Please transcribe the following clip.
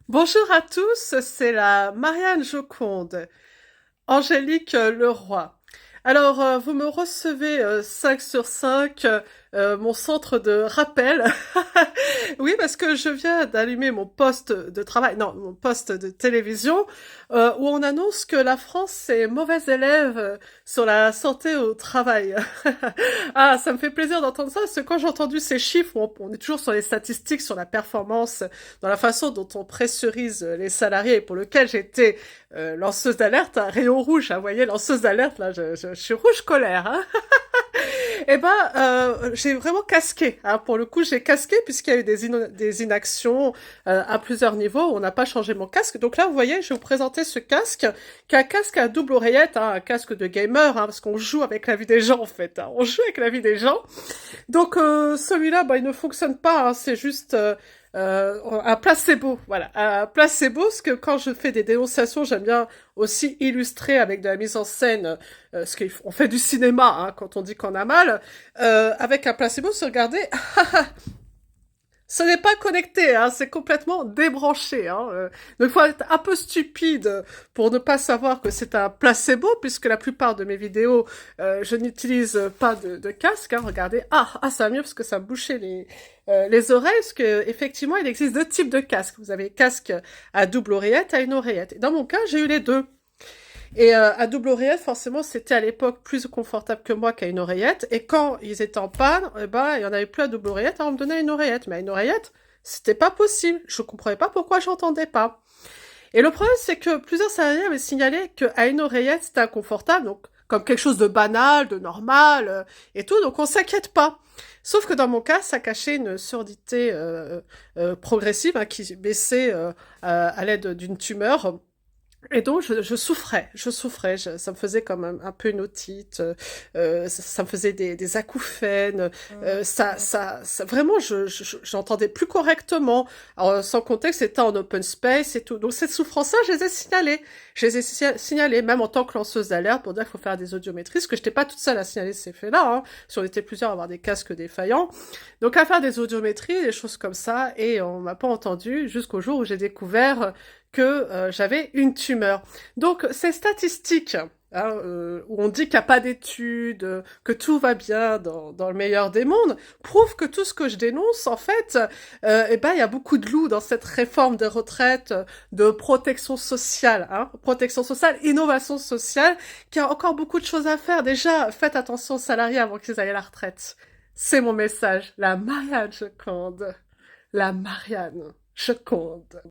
Bonjour à tous, c'est la Marianne Joconde, Angélique Leroy. Alors, vous me recevez 5 sur 5, mon centre de rappel. Oui, parce que je viens d'allumer mon poste de travail, non, mon poste de télévision, où on annonce que la France est mauvaise élève sur la santé au travail. Ah, ça me fait plaisir d'entendre ça, parce que quand j'ai entendu ces chiffres, on est toujours sur les statistiques, sur la performance, dans la façon dont on pressurise les salariés, pour lequel j'étais lanceuse d'alerte, un rayon rouge, hein, vous voyez, lanceuse d'alerte, là, je suis rouge colère, hein. Eh ben, j'ai vraiment casqué, hein. Pour le coup, j'ai casqué puisqu'il y a eu des inactions à plusieurs niveaux. On n'a pas changé mon casque. Donc là, vous voyez, je vais vous présenter ce casque, qui est un casque à double oreillette, hein, un casque de gamer, hein, parce qu'on joue avec la vie des gens, en fait, hein. On joue avec la vie des gens. Donc celui-là, bah, il ne fonctionne pas, hein, c'est juste un placebo, voilà, un placebo, parce que quand je fais des dénonciations, j'aime bien aussi illustrer avec de la mise en scène, parce qu'on fait du cinéma, hein, quand on dit qu'on a mal, avec un placebo, se regarder, ce n'est pas connecté, hein, c'est complètement débranché. Hein. Donc il faut être un peu stupide pour ne pas savoir que c'est un placebo, puisque la plupart de mes vidéos, je n'utilise pas de casque. Hein. Regardez, ça va mieux parce que ça me bouchait les oreilles, parce que effectivement, il existe deux types de casques. Vous avez casque à double oreillette, à une oreillette. Et dans mon cas, j'ai eu les deux. Et à double oreillette, forcément, c'était à l'époque plus confortable que moi qu'à une oreillette. Et quand ils étaient en panne, eh ben, il y en avait plus à double oreillette, alors on me donnait une oreillette. Mais à une oreillette, c'était pas possible. Je comprenais pas pourquoi j'entendais pas. Et le problème, c'est que plusieurs salariés avaient signalé qu'à une oreillette, c'était inconfortable, donc comme quelque chose de banal, de normal, et tout, donc on s'inquiète pas. Sauf que dans mon cas, ça cachait une surdité progressive, hein, qui baissait à l'aide d'une tumeur. Et donc je souffrais, ça me faisait comme un peu une otite, ça me faisait des acouphènes, vraiment j'entendais plus correctement. Alors, sans compter que c'était en open space et tout. Donc cette souffrance-là, je les ai signalées, même en tant que lanceuse d'alerte pour dire qu'il faut faire des audiométries, parce que je n'étais pas toute seule à signaler ces faits-là. Hein. Si on était plusieurs à avoir des casques défaillants, donc à faire des audiométries, des choses comme ça, et on m'a pas entendu jusqu'au jour où j'ai découvert que j'avais une tumeur. Donc ces statistiques, hein, où on dit qu'il n'y a pas d'études, que tout va bien dans le meilleur des mondes, prouvent que tout ce que je dénonce, en fait, eh ben, il y a beaucoup de loups dans cette réforme des retraites, de protection sociale, hein, protection sociale, innovation sociale, qui a encore beaucoup de choses à faire. Déjà, faites attention aux salariés avant qu'ils aillent à la retraite. C'est mon message. La Marianne Joconde. La Marianne Joconde.